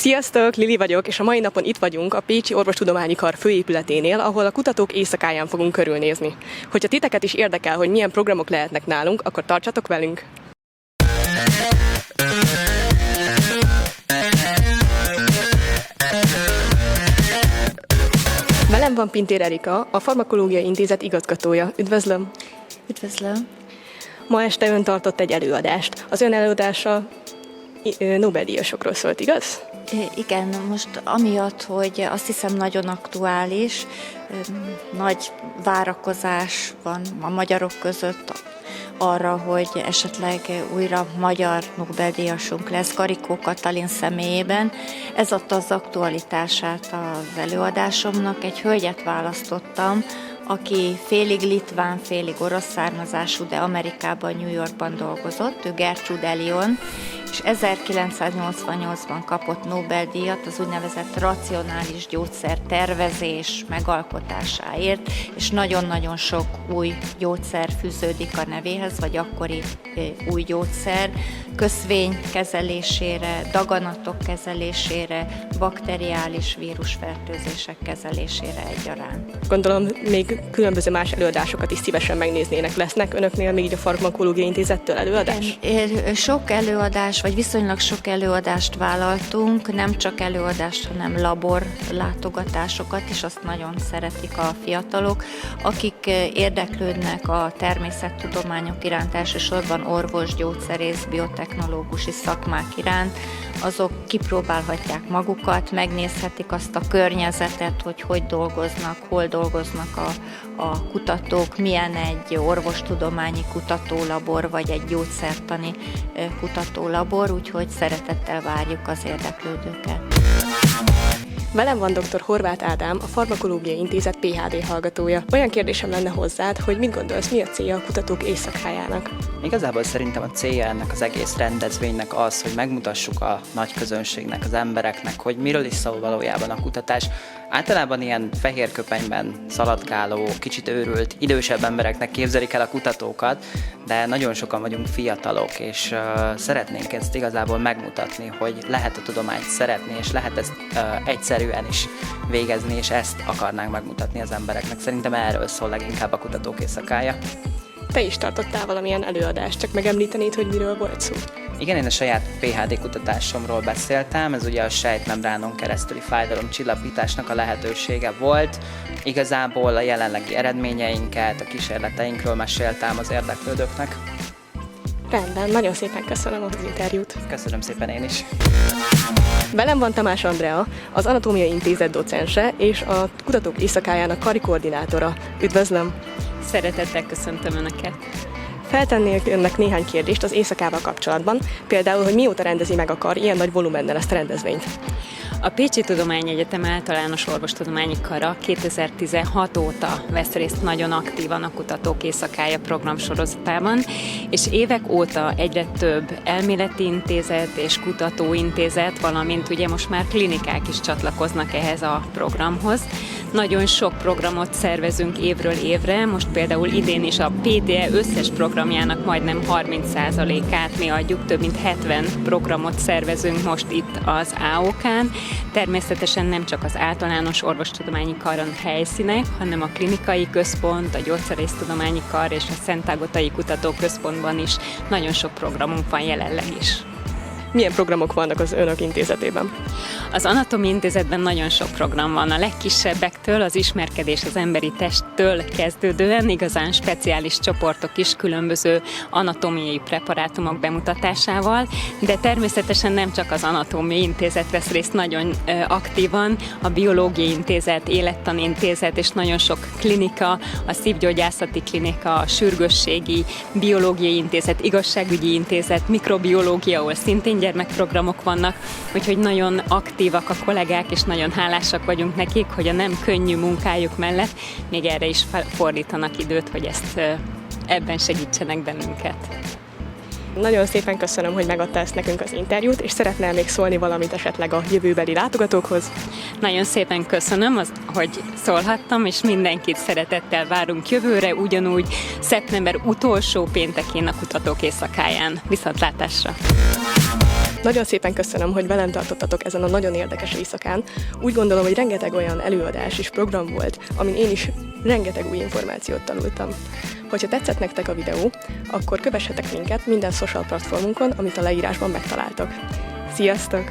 Sziasztok, Lili vagyok, és a mai napon itt vagyunk a Pécsi Orvostudományi Kar főépületénél, ahol a kutatók éjszakáján fogunk körülnézni. Hogyha titeket is érdekel, hogy milyen programok lehetnek nálunk, akkor tartsatok velünk! Velem van Pintér Erika, a Farmakológiai Intézet igazgatója. Üdvözlöm! Üdvözlöm! Ma este ön tartott egy előadást. Az ön előadása Nobel-díjasokról szólt, igaz? Igen, most amiatt, hogy azt hiszem nagyon aktuális, nagy várakozás van a magyarok között arra, hogy esetleg újra magyar Nobel-díjasunk lesz Karikó Katalin személyében. Ez adta az aktualitását az előadásomnak. Egy hölgyet választottam, aki félig litván, félig orosz származású, de Amerikában, New Yorkban dolgozott, ő Gertrude Elion, és 1988-ban kapott Nobel-díjat az úgynevezett racionális gyógyszer tervezés megalkotásáért, és nagyon-nagyon sok új gyógyszer fűződik a nevéhez, vagy akkori új gyógyszer, köszvény kezelésére, daganatok kezelésére, bakteriális vírusfertőzések kezelésére egyaránt. Gondolom még különböző más előadásokat is szívesen megnéznének. Lesznek önöknél még így a Farmakológiai Intézettől előadás? Sok előadás, vagy viszonylag sok előadást vállaltunk, nem csak előadást, hanem labor látogatásokat is, azt nagyon szeretik a fiatalok. Akik érdeklődnek a természettudományok iránt, elsősorban orvos, gyógyszerész, biotechnológusi szakmák iránt, azok kipróbálhatják magukat, megnézhetik azt a környezetet, hogy dolgoznak, hol dolgoznak a kutatók, milyen egy orvostudományi kutatólabor, vagy egy gyógyszertani kutatólabor, úgyhogy szeretettel várjuk az érdeklődőket. Velem van dr. Horváth Ádám, a Farmakológiai Intézet PhD hallgatója. Olyan kérdésem lenne hozzád, hogy mit gondolsz, mi a célja a kutatók éjszakájának? Igazából szerintem a célja ennek az egész rendezvénynek az, hogy megmutassuk a nagy közönségnek, az embereknek, hogy miről is szól valójában a kutatás. Általában ilyen fehér köpenyben szaladgáló, kicsit őrült, idősebb embereknek képzelik el a kutatókat, de nagyon sokan vagyunk fiatalok, és szeretnénk ezt igazából megmutatni, hogy lehet a tudományt szeretni, és lehet ezt egyszerűen is végezni, és ezt akarnánk megmutatni az embereknek. Szerintem erről szól leginkább a kutatók éjszakája. Te is tartottál valamilyen előadást, csak megemlítenéd, hogy miről volt szó? Igen, én a saját PhD kutatásomról beszéltem, ez ugye a sejtmembránon keresztüli fájdalomcsillapításnak a lehetősége volt. Igazából a jelenlegi eredményeinket, a kísérleteinkről meséltem az érdeklődőknek. Rendben, nagyon szépen köszönöm az interjút. Köszönöm szépen én is. Velem van Tamás Andrea, az Anatómiai Intézet docense és a Kutatók Éjszakájának kari koordinátora. Üdvözlöm! Szeretettel köszöntöm Önöket! Feltennék önnek néhány kérdést az éjszakával kapcsolatban, például, hogy mióta rendezi meg a kar ilyen nagy volumennel ezt a rendezvényt. A Pécsi Tudományegyetem Általános Orvostudományi Kara 2016 óta vesz részt nagyon aktívan a Kutatók Éjszakája programsorozatában, és évek óta egyre több elméleti intézet és kutatóintézet, valamint ugye most már klinikák is csatlakoznak ehhez a programhoz. Nagyon sok programot szervezünk évről évre, most például idén is a PTE összes programjának majdnem 30%-át mi adjuk, több mint 70 programot szervezünk most itt az AOK-n. Természetesen nem csak az általános orvostudományi karon helyszínek, hanem a klinikai központ, a gyógyszerésztudományi kar és a Szentágotai Kutatóközpontban is nagyon sok programunk van jelenleg is. Milyen programok vannak az önök intézetében? Az Anatómiai Intézetben nagyon sok program van, a legkisebbektől, az ismerkedés az emberi testtől kezdődően, igazán speciális csoportok is különböző anatómiai preparátumok bemutatásával, de természetesen nem csak az Anatómiai Intézet vesz részt nagyon aktívan, a Biológiai Intézet, Élettani Intézet és nagyon sok klinika, a Szívgyógyászati Klinika, a Sürgősségi Biológiai Intézet, Igazságügyi Intézet, Mikrobiológia, ahol szintén gyermekprogramok vannak, úgyhogy nagyon aktívak a kollégák, és nagyon hálásak vagyunk nekik, hogy a nem könnyű munkájuk mellett még erre is fordítanak időt, hogy ebben segítsenek bennünket. Nagyon szépen köszönöm, hogy megadta ezt nekünk az interjút, és szeretnél még szólni valamit esetleg a jövőbeli látogatókhoz? Nagyon szépen köszönöm, hogy szólhattam, és mindenkit szeretettel várunk jövőre, ugyanúgy szeptember utolsó péntekén a Kutatók Éjszakáján. Viszontlátásra! Nagyon szépen köszönöm, hogy velem tartottatok ezen a nagyon érdekes éjszakán. Úgy gondolom, hogy rengeteg olyan előadás és program volt, amin én is rengeteg új információt tanultam. Hogyha tetszett nektek a videó, akkor kövessetek minket minden social platformunkon, amit a leírásban megtaláltok. Sziasztok!